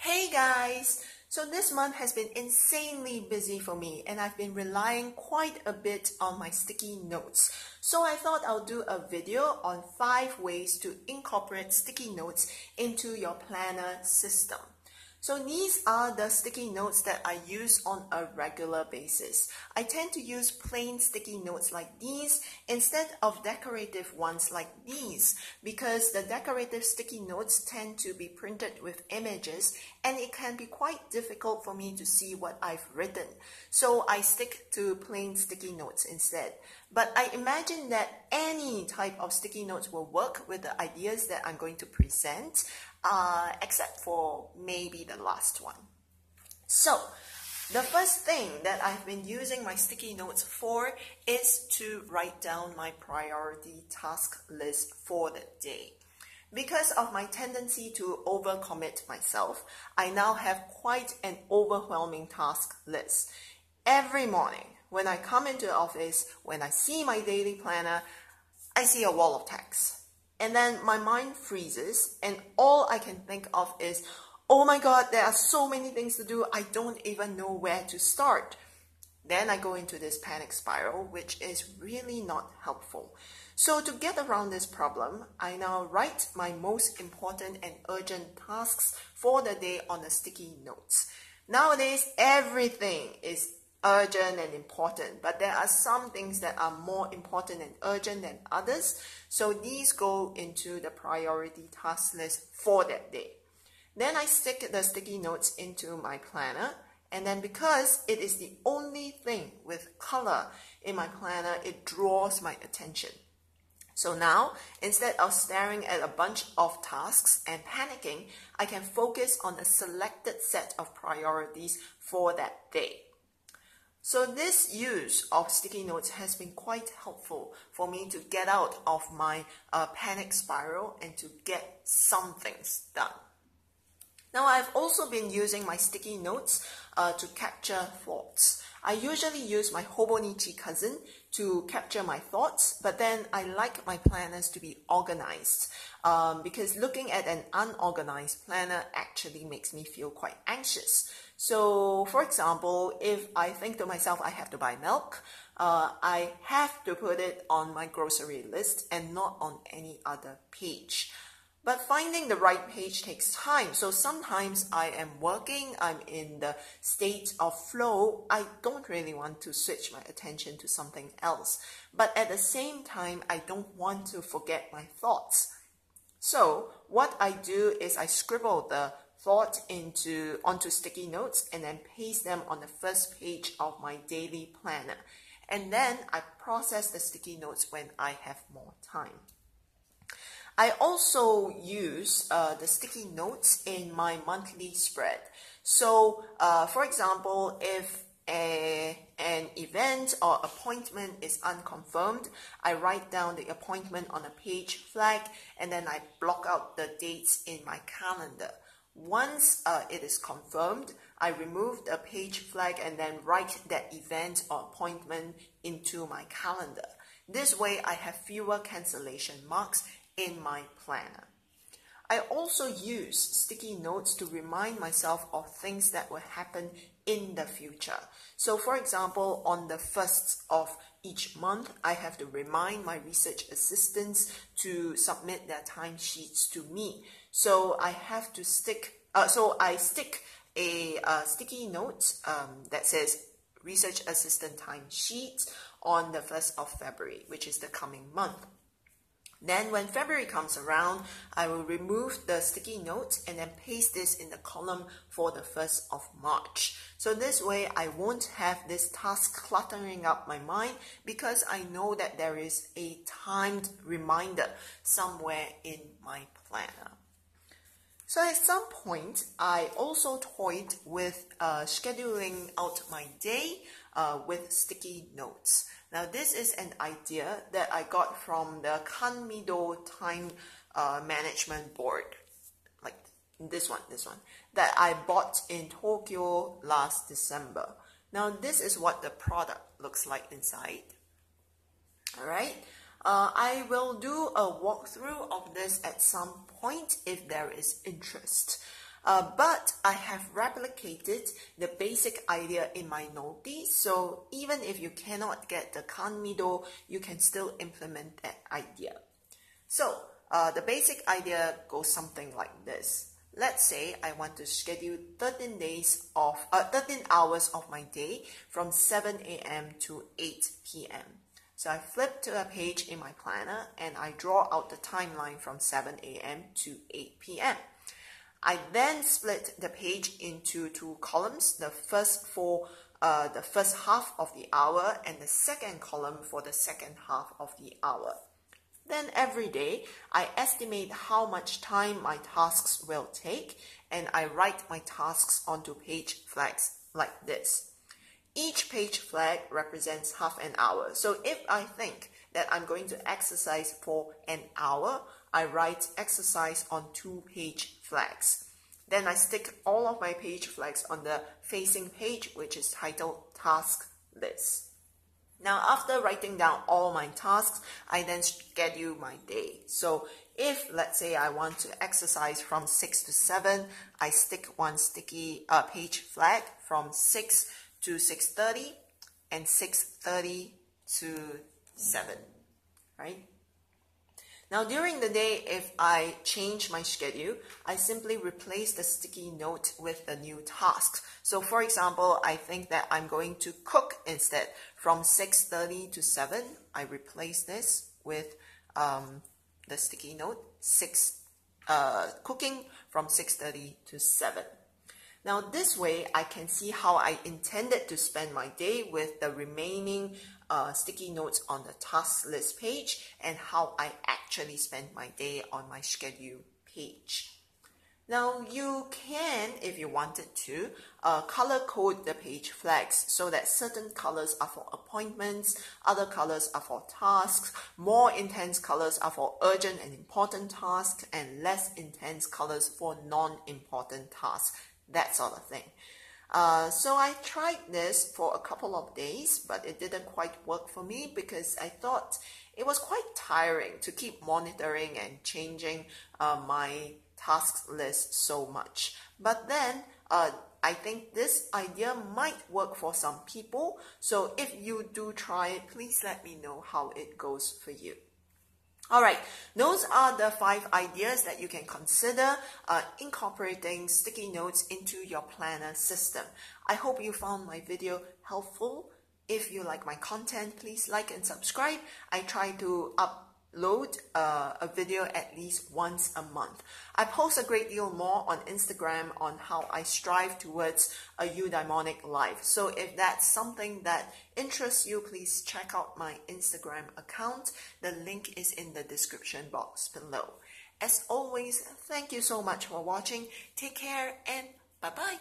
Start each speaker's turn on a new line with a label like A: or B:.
A: Hey guys! So this month has been insanely busy for me and I've been relying quite a bit on my sticky notes. So I thought I'll do a video on 5 ways to incorporate sticky notes into your planner system. So these are the sticky notes that I use on a regular basis. I tend to use plain sticky notes like these instead of decorative ones like these because the decorative sticky notes tend to be printed with images and it can be quite difficult for me to see what I've written. So I stick to plain sticky notes instead. But I imagine that any type of sticky notes will work with the ideas that I'm going to present. Except for maybe the last one. So, the first thing that I've been using my sticky notes for is to write down my priority task list for the day. Because of my tendency to overcommit myself, I now have quite an overwhelming task list. Every morning, when I come into the office, when I see my daily planner, I see a wall of text. And then my mind freezes and all I can think of is, oh my God, there are so many things to do. I don't even know where to start. Then I go into this panic spiral, which is really not helpful. So to get around this problem, I now write my most important and urgent tasks for the day on the sticky notes. Nowadays, everything is urgent and important, but there are some things that are more important and urgent than others. So these go into the priority task list for that day. Then I stick the sticky notes into my planner. And then because it is the only thing with color in my planner, it draws my attention. So now, instead of staring at a bunch of tasks and panicking, I can focus on a selected set of priorities for that day. So this use of sticky notes has been quite helpful for me to get out of my panic spiral and to get some things done. Now I've also been using my sticky notes to capture thoughts. I usually use my Hobonichi cousin to capture my thoughts, but then I like my planners to be organized because looking at an unorganized planner actually makes me feel quite anxious. So, for example, if I think to myself I have to buy milk, I have to put it on my grocery list and not on any other page. But finding the right page takes time. So sometimes I am working, I'm in the state of flow. I don't really want to switch my attention to something else. But at the same time, I don't want to forget my thoughts. So what I do is I scribble the thought onto sticky notes and then paste them on the first page of my daily planner. And then I process the sticky notes when I have more time. I also use the sticky notes in my monthly spread. So, for example, if an event or appointment is unconfirmed, I write down the appointment on a page flag and then I block out the dates in my calendar. Once it is confirmed, I remove the page flag and then write that event or appointment into my calendar. This way I have fewer cancellation marks in my planner. I also use sticky notes to remind myself of things that will happen in the future. So for example, on the 1st of each month, I have to remind my research assistants to submit their timesheets to me. So I have to stick a sticky note that says research assistant timesheet on the 1st of February, which is the coming month. Then when February comes around, I will remove the sticky notes and then paste this in the column for the 1st of March. So this way I won't have this task cluttering up my mind because I know that there is a timed reminder somewhere in my planner. So at some point, I also toyed with scheduling out my day with sticky notes. Now this is an idea that I got from the Kanmido Time Management Board, like this one, that I bought in Tokyo last December. Now this is what the product looks like inside. Alright, I will do a walkthrough of this at some point if there is interest. but I have replicated the basic idea in my Noti, so even if you cannot get the Kanmido, you can still implement that idea. So the basic idea goes something like this. Let's say I want to schedule 13 hours of my day from 7 a.m. to 8 p.m. So I flip to a page in my planner and I draw out the timeline from 7 a.m. to 8 p.m. I then split the page into 2 columns, the first for the first half of the hour and the second column for the second half of the hour. Then every day, I estimate how much time my tasks will take, and I write my tasks onto page flags like this. Each page flag represents half an hour. So if I think that I'm going to exercise for an hour, I write exercise on 2 page flags. Then I stick all of my page flags on the facing page, which is titled Task List. Now, after writing down all my tasks, I then schedule my day. So if, let's say, I want to exercise from 6 to 7, I stick one sticky page flag from 6 to 6:30 and 6:30 to 7, right? Now, during the day, if I change my schedule, I simply replace the sticky note with a new task. So, for example, I think that I'm going to cook instead. From 6:30 to 7, I replace this with the sticky note, cooking from 6:30 to 7. Now, this way, I can see how I intended to spend my day with the remaining sticky notes on the task list page and how I actually spend my day on my schedule page. Now, you can, if you wanted to, color code the page flags so that certain colors are for appointments, other colors are for tasks, more intense colors are for urgent and important tasks, and less intense colors for non-important tasks. That sort of thing. So I tried this for a couple of days, but it didn't quite work for me because I thought it was quite tiring to keep monitoring and changing my tasks list so much. But then I think this idea might work for some people. So if you do try it, please let me know how it goes for you. Alright, those are the 5 ideas that you can consider incorporating sticky notes into your planner system. I hope you found my video helpful. If you like my content, please like and subscribe. I try to upload a video at least once a month. I post a great deal more on Instagram on how I strive towards a eudaimonic life. So if that's something that interests you, please check out my Instagram account. The link is in the description box below. As always, thank you so much for watching. Take care and bye-bye.